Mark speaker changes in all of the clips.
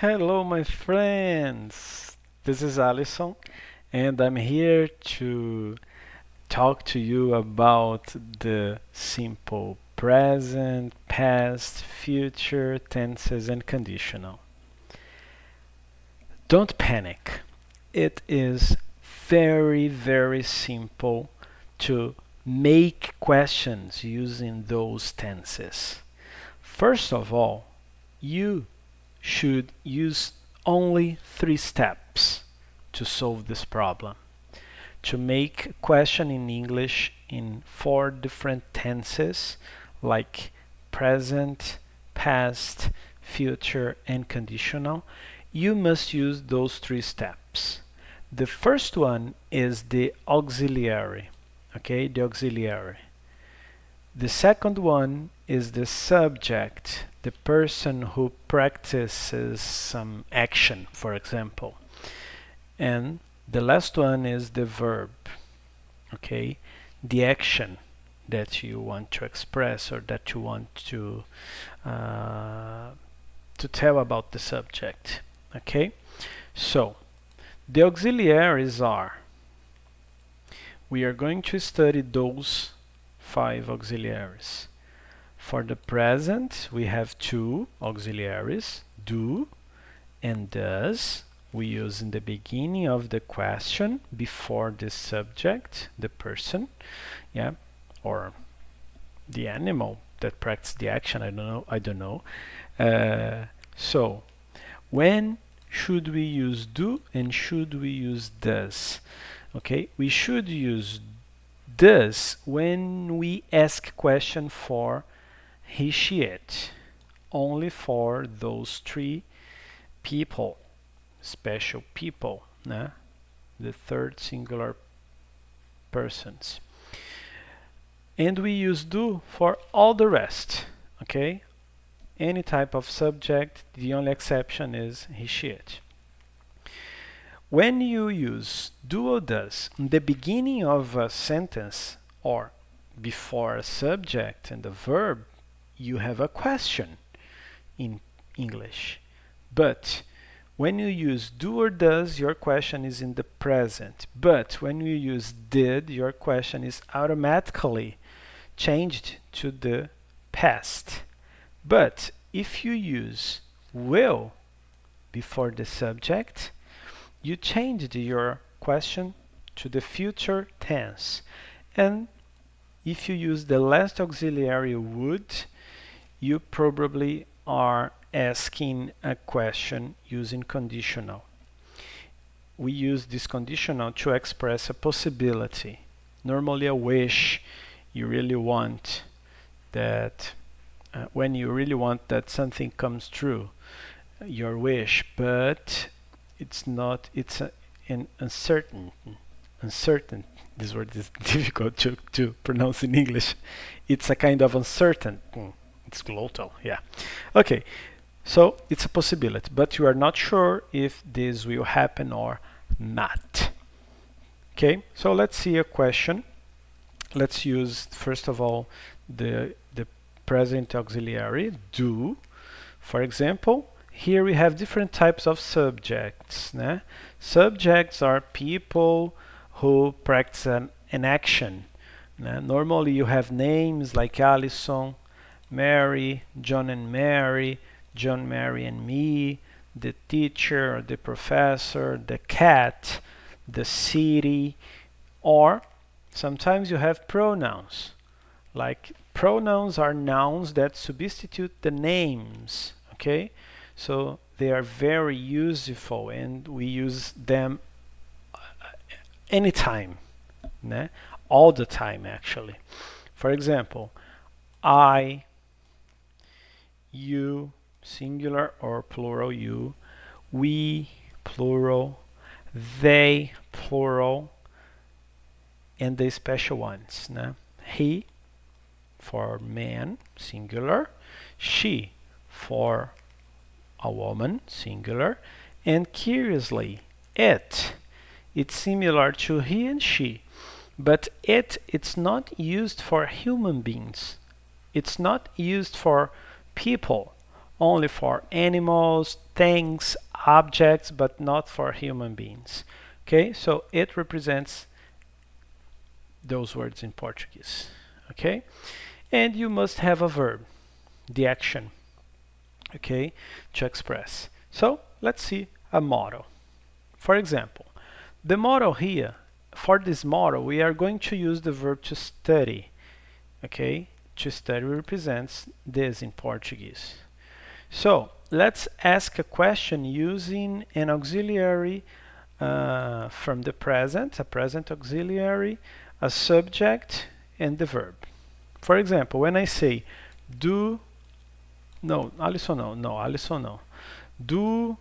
Speaker 1: Hello, my friends. This is Alyson, and I'm here to talk to you about the simple present, past, future tenses and conditional. Don't panic. It is very simple to make questions using those tenses. First of all, you should use only 3 steps to solve this problem. To make a question in English in 4 different tenses like present, past, future, and conditional, you must use those 3 steps. The first one is the auxiliary, okay, the auxiliary. The second one is the subject, the person who practices some action, for example. And the last one is the verb, okay? The action that you want to express or that you want to tell about the subject, okay? So, the auxiliaries are, we are going to study those 5 auxiliaries. For the present, we have 2 auxiliaries, do and does. We use in the beginning of the question before the subject, the person, yeah, or the animal that practices the action. I don't know. So, when should we use do and should we use does? Okay, we should use does when we ask question for he, she, it, only for those 3 people, special people, né? The third singular persons. And we use do for all the rest, okay? Any type of subject, the only exception is he, she, it. When you use do or does in the beginning of a sentence or before a subject and a verb, you have a question in English. But when you use do or does, your question is in the present. But when you use did, your question is automatically changed to the past. But if you use will before the subject, you changed your question to the future tense. And if you use the last auxiliary would, you probably are asking a question using conditional. We use this conditional to express a possibility. Normally a wish, you really want that, when you really want that something comes true, your wish, but it's not, it's an uncertain, this word is difficult to pronounce in English. It's a kind of uncertain. It's glottal, yeah. Okay, so it's a possibility, but you are not sure if this will happen or not. Okay, so let's see a question. Let's use, first of all, the present auxiliary, do. For example, here we have different types of subjects. Né? Subjects are people who practice an action. Né? Normally you have names like Alyson, Mary, John and Mary, John, Mary and me, the teacher, the professor, the cat, the city, or sometimes you have pronouns. Like pronouns are nouns that substitute the names, okay? So they are very useful and we use them anytime, né? All the time actually. For example, I, you, singular or plural you, we, plural, they, plural, and the special ones. Né? He for man, singular, she for a woman, singular, and curiously, it. It's similar to he and she, but it's not used for human beings. It's not used for people only for animals, things, objects, but not for human beings. Okay, so it represents those words in Portuguese. Okay, and you must have a verb, the action, okay, to express. So let's see a model. For example, the model here, for this model, we are going to use the verb to study. Okay, to study represents this in Portuguese. So let's ask a question using an auxiliary from the present, a present auxiliary, a subject, and the verb. For example, when I say do, no, Alyson no, no, Alyson no. Do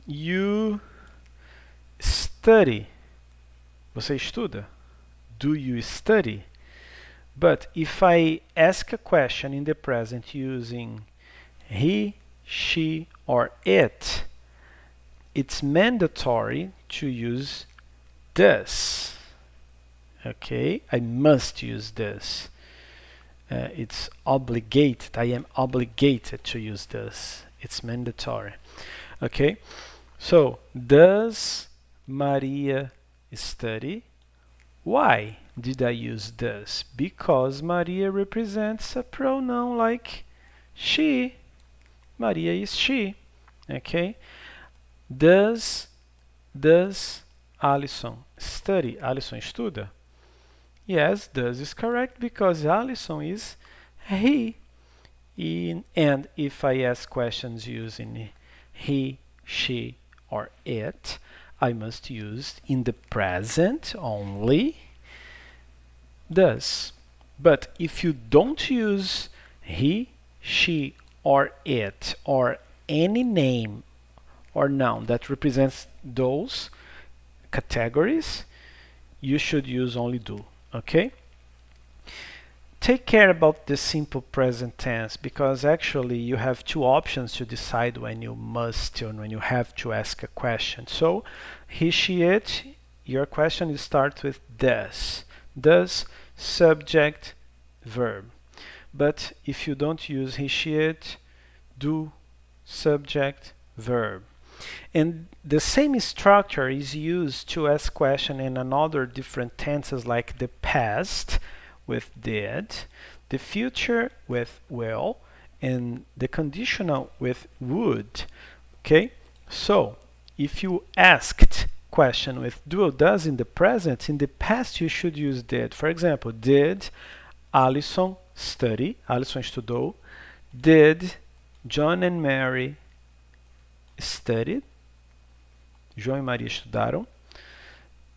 Speaker 1: you study? Você estuda? Do you study? But if I ask a question in the present using he, she, or it, it's mandatory to use does. Okay, I must use this. It's obligated. I am obligated to use this. It's mandatory. Okay, so does Maria study? Why did I use does? Because Maria represents a pronoun like she. Maria is she. Okay, does Alyson study? Alyson estuda? Yes, does is correct because Alyson is he. And if I ask questions using he, she, or it, I must use in the present only does. But if you don't use he, she, or it, or any name or noun that represents those categories, you should use only do. Okay? Take care about the simple present tense because actually you have two options to decide when you must and when you have to ask a question. So he, she, it, your question starts with does. Does, subject, verb. But if you don't use he, she, it, do, subject, verb. And the same structure is used to ask question in another different tenses like the past with did, the future with will, and the conditional with would. Okay, so if you asked question with do or does in the present, in the past you should use did. For example, did Alyson study? Alyson estudou. Did John and Mary studied? João e Maria estudaram.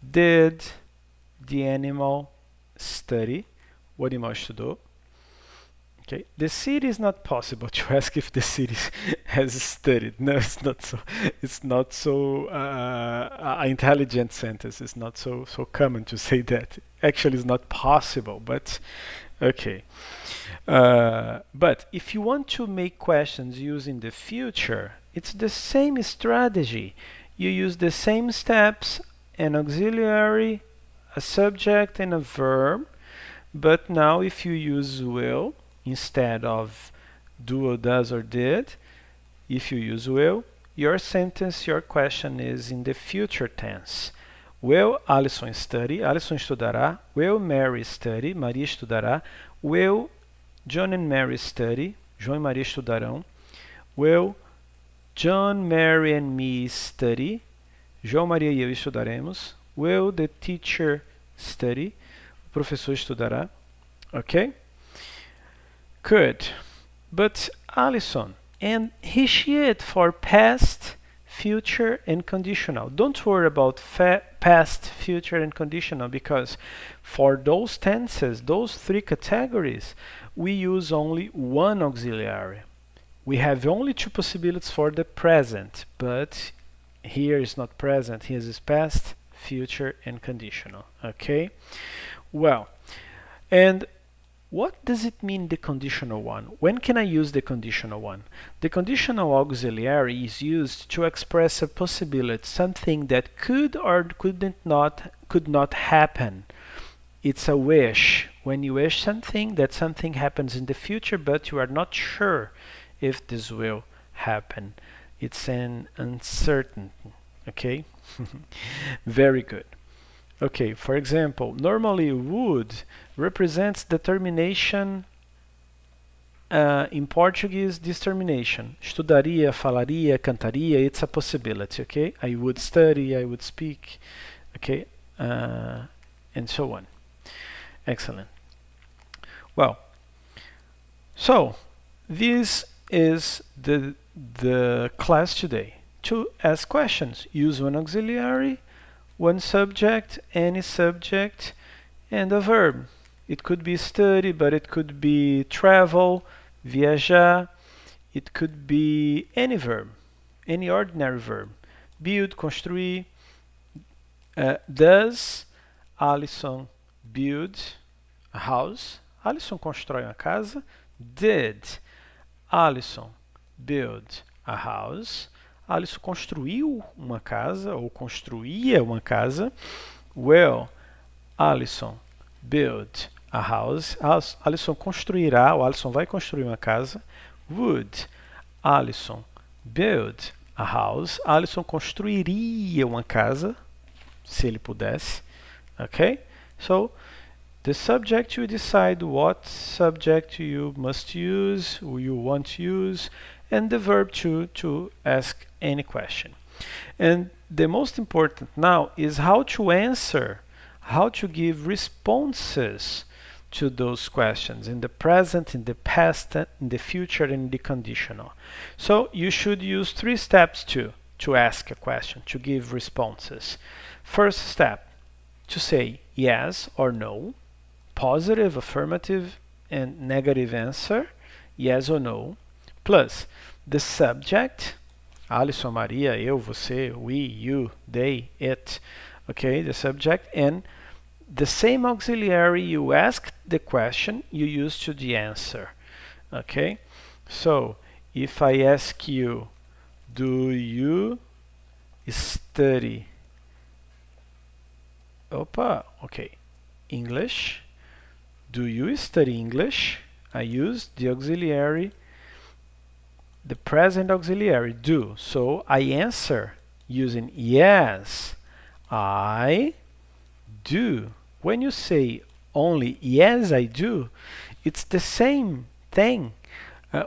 Speaker 1: Did the animal study? O animal estudou. Okay. The city is not possible to ask if the city has studied. No, it's not so. It's not so intelligent sentence. It's not so common to say that. Actually, it's not possible. But okay. But if you want to make questions using the future, it's the same strategy. You use the same steps, an auxiliary, a subject, and a verb. But now if you use will instead of do or does or did, if you use will, your sentence, your question is in the future tense. Will Alyson study? Alyson estudará. Will Mary study? Maria estudará. Will John and Mary study? João e Maria estudarão. Will John, Mary and me study? João, Maria e eu estudaremos. Will the teacher study? O professor estudará. Okay? Good. But Alyson, and he, she, it for past, future, and conditional. Don't worry about past, future, and conditional because for those tenses, those three categories, we use only one auxiliary. We have only two possibilities for the present, but here is not present, here is past, future, and conditional. Okay? Well, and what does it mean, the conditional one? When can I use the conditional one? The conditional auxiliary is used to express a possibility, something that could or could not happen. It's a wish. When you wish something, that something happens in the future, but you are not sure if this will happen. It's an uncertain, okay? Very good. Okay, for example, normally would represents determination, in Portuguese, determination. Estudaria, falaria, cantaria, it's a possibility, okay? I would study, I would speak, okay? And so on. Excellent. Well, so this is the class today. To ask questions, use one auxiliary, one subject, any subject, and a verb. It could be study, but it could be travel, viajar. It could be any verb, any ordinary verb. Build, construir. Does Alyson build a house? Alyson constrói uma casa. Did Alyson build a house? Alyson construiu uma casa ou construía uma casa. Will Alyson build a house? Alyson construirá, ou Alyson vai construir uma casa. Would Alyson build a house? Alyson construiria uma casa, se ele pudesse. Okay? So, the subject, you decide what subject you must use, or you want to use, and the verb to ask any question. And the most important now is how to answer, how to give responses to those questions in the present, in the past, in the future, and in the conditional. So you should use 3 steps to ask a question, to give responses. First step, to say yes or no, positive, affirmative, and negative answer, yes or no, plus the subject, Alyson, Maria, eu, você, we, you, they, it, okay, the subject, and the same auxiliary you ask the question, you use to the answer, okay? So, if I ask you, do you study, okay, English, do you study English? I use the auxiliary, the present auxiliary, do. So I answer using yes, I do. When you say only yes, I do, it's the same thing.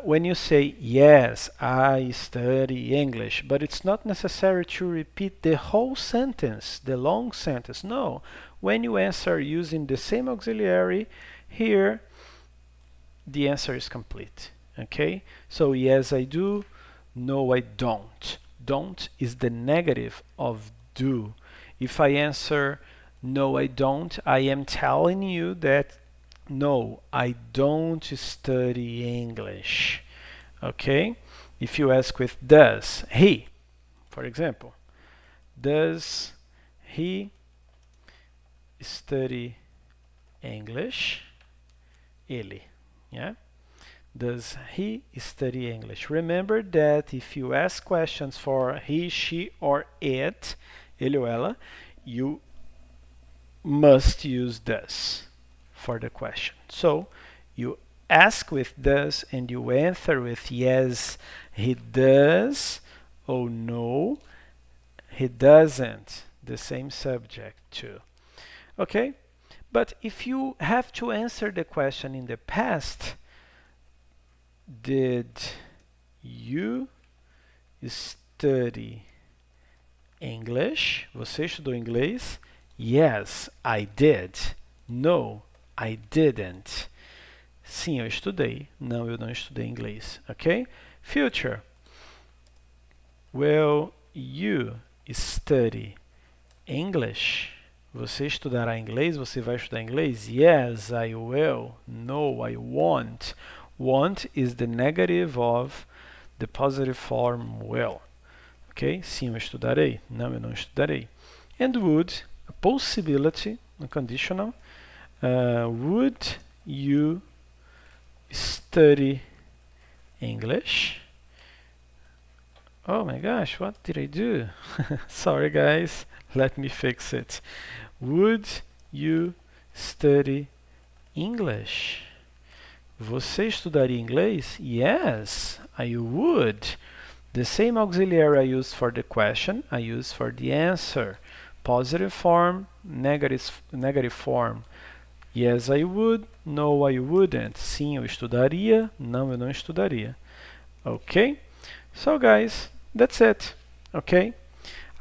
Speaker 1: When you say yes, I study English, but it's not necessary to repeat the whole sentence, the long sentence. No, when you answer using the same auxiliary, here the answer is complete. Okay, so yes I do, no I don't. Don't is the negative of do. If I answer no I don't, I am telling you that no, I don't study English. Okay, if you ask with does he, for example, does he study English? Ele, yeah? Does he study English? Remember that if you ask questions for he, she, or it, ele ou ela, you must use does for the question. So you ask with does and you answer with yes, he does, or no, he doesn't, the same subject too. Okay? But if you have to answer the question in the past, did you study English? Você estudou inglês? Yes, I did. No, I didn't. Sim, eu estudei. Não, eu não estudei inglês. Ok? Future. Will you study English? Você estudará inglês? Você vai estudar inglês? Yes, I will. No, I won't. Want is the negative of the positive form will. Ok? Sim, eu estudarei. Não, eu não estudarei. And would, a possibility, a conditional. Would you study English? Oh my gosh, what did I do? Sorry guys, let me fix it. Would you study English? Você estudaria inglês? Yes, I would. The same auxiliary I used for the question, I use for the answer. Positive form, negative form. Yes, I would. No, I wouldn't. Sim, eu estudaria. Não, eu não estudaria. Okay? So guys, that's it. Okay?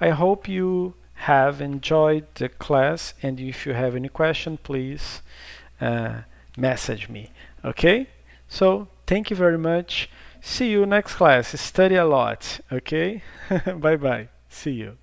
Speaker 1: I hope you have enjoyed the class, and if you have any question, please message me. Okay? So, thank you very much. See you next class. Study a lot. Okay? Bye bye. See you.